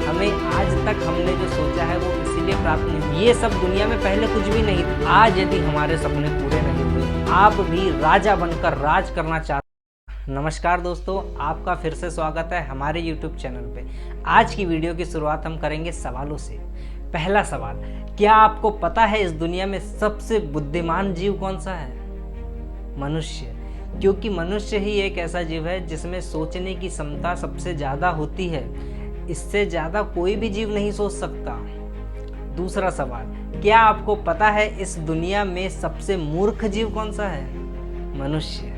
हमें आज तक हमने जो सोचा है वो इसीलिए प्राप्त नहीं। ये सब दुनिया में पहले कुछ भी नहीं था। आज यदि हमारे सपने पूरे नहीं हुए, आप भी राजा बनकर राज करना चाहते। नमस्कार दोस्तों, आपका फिर से स्वागत है हमारे YouTube चैनल पे। आज की वीडियो की शुरुआत हम करेंगे सवालों से। पहला सवाल, क्या आपको पता है इस दुनिया में सबसे बुद्धिमान जीव कौन सा है? मनुष्य। क्योंकि मनुष्य ही एक ऐसा जीव है जिसमें सोचने की क्षमता सबसे ज़्यादा होती है। इससे ज़्यादा कोई भी जीव नहीं सोच सकता। दूसरा सवाल, क्या आपको पता है इस दुनिया में सबसे मूर्ख जीव कौन सा है? मनुष्य।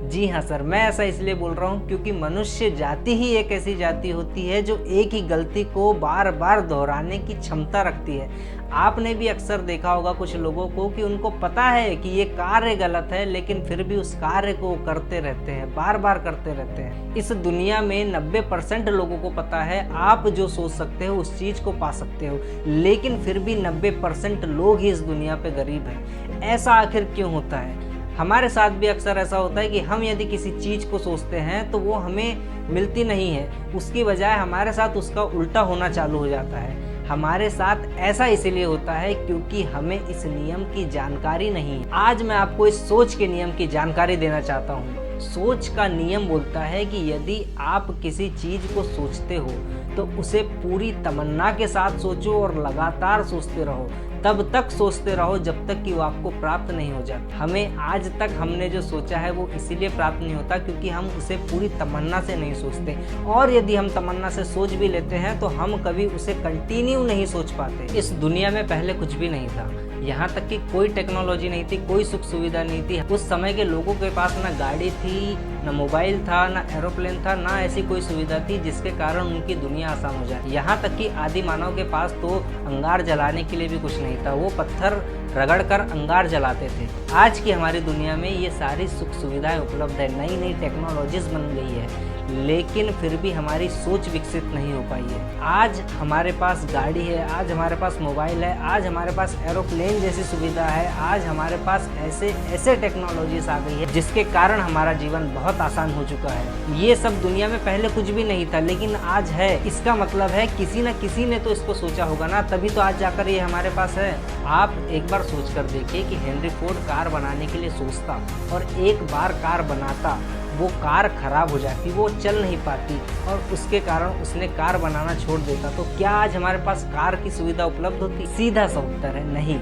जी हाँ सर, मैं ऐसा इसलिए बोल रहा हूँ क्योंकि मनुष्य जाति ही एक ऐसी जाति होती है जो एक ही गलती को बार बार दोहराने की क्षमता रखती है। आपने भी अक्सर देखा होगा कुछ लोगों को कि उनको पता है कि ये कार्य गलत है, लेकिन फिर भी उस कार्य को करते रहते हैं, बार बार करते रहते हैं। इस दुनिया में 90% लोगों को पता है आप जो सोच सकते हो उस चीज़ को पा सकते हो, लेकिन फिर भी 90% लोग ही इस दुनिया पे गरीब हैं। ऐसा आखिर क्यों होता है? हमारे साथ भी अक्सर ऐसा होता है कि हम यदि किसी चीज़ को सोचते हैं तो वो हमें मिलती नहीं है, उसकी बजाय हमारे साथ उसका उल्टा होना चालू हो जाता है। हमारे साथ ऐसा इसीलिए होता है क्योंकि हमें इस नियम की जानकारी नहीं है। आज मैं आपको इस सोच के नियम की जानकारी देना चाहता हूँ। सोच का नियम बोलता है कि यदि आप किसी चीज़ को सोचते हो तो उसे पूरी तमन्ना के साथ सोचो और लगातार सोचते रहो, तब तक सोचते रहो जब तक कि वो आपको प्राप्त नहीं हो जाता। हमें आज तक हमने जो सोचा है वो इसीलिए प्राप्त नहीं होता क्योंकि हम उसे पूरी तमन्ना से नहीं सोचते, और यदि हम तमन्ना से सोच भी लेते हैं तो हम कभी उसे कंटिन्यू नहीं सोच पाते। इस दुनिया में पहले कुछ भी नहीं था, यहाँ तक कि कोई टेक्नोलॉजी नहीं थी, कोई सुख सुविधा नहीं थी। उस समय के लोगों के पास ना गाड़ी थी, ना मोबाइल था, ना एरोप्लेन था, ना ऐसी कोई सुविधा थी जिसके कारण उनकी दुनिया आसान हो जाए। यहाँ तक कि आदि मानव के पास तो अंगार जलाने के लिए भी कुछ नहीं था, वो पत्थर रगड़ कर अंगार जलाते थे। आज की हमारी दुनिया में ये सारी सुख सुविधाएं उपलब्ध है, नई नई टेक्नोलॉजीज बन गई है, लेकिन फिर भी हमारी सोच विकसित नहीं हो पाई है। आज हमारे पास गाड़ी है, आज हमारे पास मोबाइल है, आज हमारे पास एरोप्लेन जैसी सुविधा है, आज हमारे पास ऐसे टेक्नोलॉजीज आ गई है जिसके कारण हमारा जीवन बहुत आसान हो चुका है। ये सब दुनिया में पहले कुछ भी नहीं था, लेकिन आज है। इसका मतलब है किसी न किसी ने तो इसको सोचा होगा ना, तभी तो आज जाकर ये हमारे पास है। आप एक बार सोच कर देखिए कि हेनरी फोर्ड कार बनाने के लिए सोचता और एक बार कार बनाता, वो कार खराब हो जाती, वो चल नहीं पाती और उसके कारण उसने कार बनाना छोड़ देता, तो क्या आज हमारे पास कार की सुविधा उपलब्ध होती? सीधा सा उत्तर है नहीं।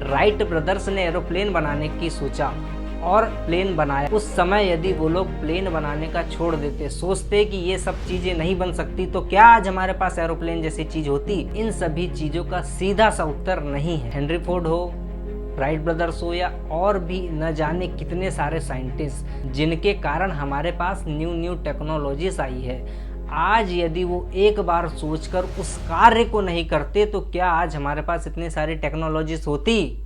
राइट ब्रदर्स ने एरोप्लेन बनाने की सोचा और प्लेन बनाया। उस समय यदि वो लोग प्लेन बनाने का छोड़ देते, सोचते कि ये सब चीजें नहीं बन सकती, तो क्या आज हमारे पास एरोप्लेन जैसी चीज होती? इन सभी चीजों का सीधा सा उत्तर नहीं है। हेनरी फोर्ड हो, राइट ब्रदर्स हो, या और भी न जाने कितने सारे साइंटिस्ट जिनके कारण हमारे पास न्यू टेक्नोलॉजीज आई है, आज यदि वो एक बार सोचकर उस कार्य को नहीं करते तो क्या आज हमारे पास इतनी सारी टेक्नोलॉजीज होती?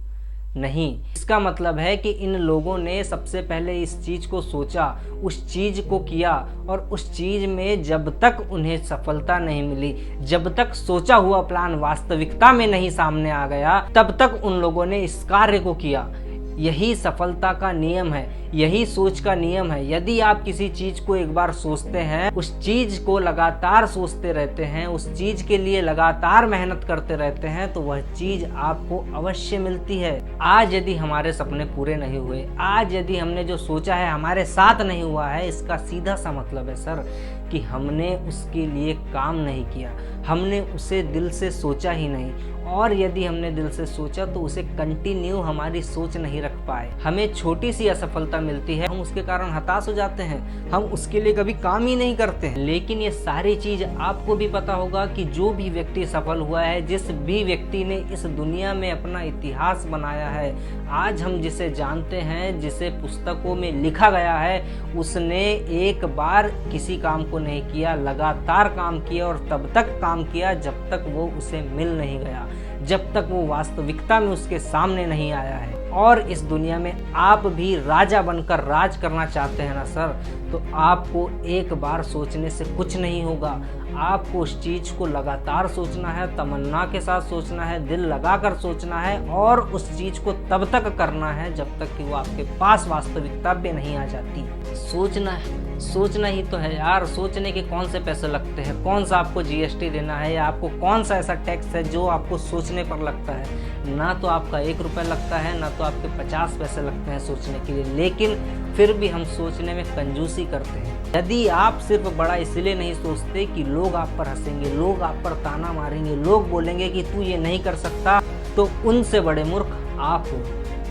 नहीं। इसका मतलब है कि इन लोगों ने सबसे पहले इस चीज़ को सोचा, उस चीज़ को किया, और उस चीज़ में जब तक उन्हें सफलता नहीं मिली, जब तक सोचा हुआ प्लान वास्तविकता में नहीं सामने आ गया, तब तक उन लोगों ने इस कार्य को किया। यही सफलता का नियम है, यही सोच का नियम है। यदि आप किसी चीज को एक बार सोचते हैं, उस चीज को लगातार सोचते रहते हैं, उस चीज के लिए लगातार मेहनत करते रहते हैं, तो वह चीज आपको अवश्य मिलती है। आज यदि हमारे सपने पूरे नहीं हुए, आज यदि हमने जो सोचा है हमारे साथ नहीं हुआ है, इसका सीधा सा मतलब है सर कि हमने उसके लिए काम नहीं किया, हमने उसे दिल से सोचा ही नहीं, और यदि हमने दिल से सोचा तो उसे कंटिन्यू हमारी सोच नहीं रख पाए। हमें छोटी सी असफलता मिलती है, हम उसके कारण हताश हो जाते हैं, हम उसके लिए कभी काम ही नहीं करते हैं। लेकिन ये सारी चीज आपको भी पता होगा कि जो भी व्यक्ति सफल हुआ है, जिस भी व्यक्ति ने इस दुनिया में अपना इतिहास बनाया है, आज हम जिसे जानते हैं, जिसे पुस्तकों में लिखा गया है, उसने एक बार किसी काम को नहीं किया, लगातार काम किया, और तब तक काम किया जब तक वो उसे मिल नहीं गया, जब तक वो वास्तविकता में उसके सामने नहीं आया है। और इस दुनिया में आप भी राजा बनकर राज करना चाहते हैं ना सर, तो आपको एक बार सोचने से कुछ नहीं होगा। आपको उस चीज़ को लगातार सोचना है, तमन्ना के साथ सोचना है, दिल लगाकर सोचना है, और उस चीज़ को तब तक करना है जब तक कि वो आपके पास वास्तविकता पे नहीं आ जाती। सोचना है, सोचना ही तो है यार। सोचने के कौन से पैसे लगते हैं, कौन सा आपको जीएसटी देना है, या आपको कौन सा ऐसा टैक्स है जो आपको सोचने पर लगता है। ना तो आपका 1 रुपया लगता है, ना तो आपके 50 पैसे लगते हैं सोचने के लिए, लेकिन फिर भी हम सोचने में कंजूसी करते हैं। यदि आप सिर्फ बड़ा इसलिए नहीं सोचते कि लोग आप पर हंसेंगे, लोग आप पर ताना मारेंगे, लोग बोलेंगे कि तू ये नहीं कर सकता, तो उनसे बड़े मूर्ख आप हो।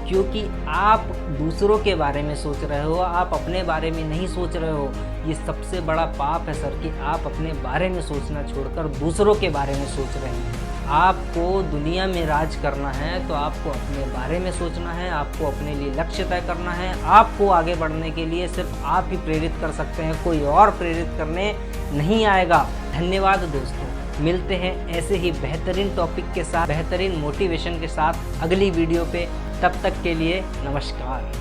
क्योंकि आप दूसरों के बारे में सोच रहे हो, आप अपने बारे में नहीं सोच रहे हो। ये सबसे बड़ा पाप है सर कि आप अपने बारे में सोचना छोड़कर दूसरों के बारे में सोच रहे हैं। आपको दुनिया में राज करना है तो आपको अपने बारे में सोचना है, आपको अपने लिए लक्ष्य तय करना है। आपको आगे बढ़ने के लिए सिर्फ आप ही प्रेरित कर सकते हैं, कोई और प्रेरित करने नहीं आएगा। धन्यवाद दोस्तों, मिलते हैं ऐसे ही बेहतरीन टॉपिक के साथ, बेहतरीन मोटिवेशन के साथ अगली वीडियो पे। तब तक के लिए नमस्कार।